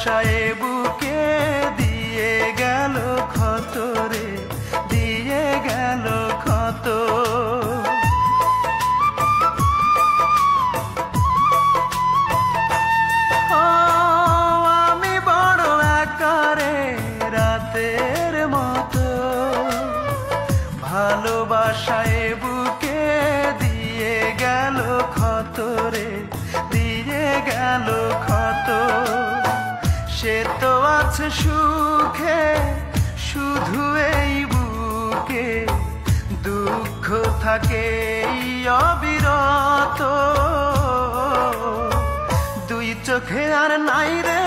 ভালোবাসায় বুকে দিয়ে গেল ক্ষত রে, দিয়ে গেল ক্ষত। আমি বড় একারে রাতের মতো, ভালোবাসায় বুকে দিয়ে গেল ক্ষত রে, দিয়ে গেল ক্ষত। সে তো আছে সুখে শুধু এই বুকে, দুঃখ থাকে অবিরত। দুই চোখে আর নাই রে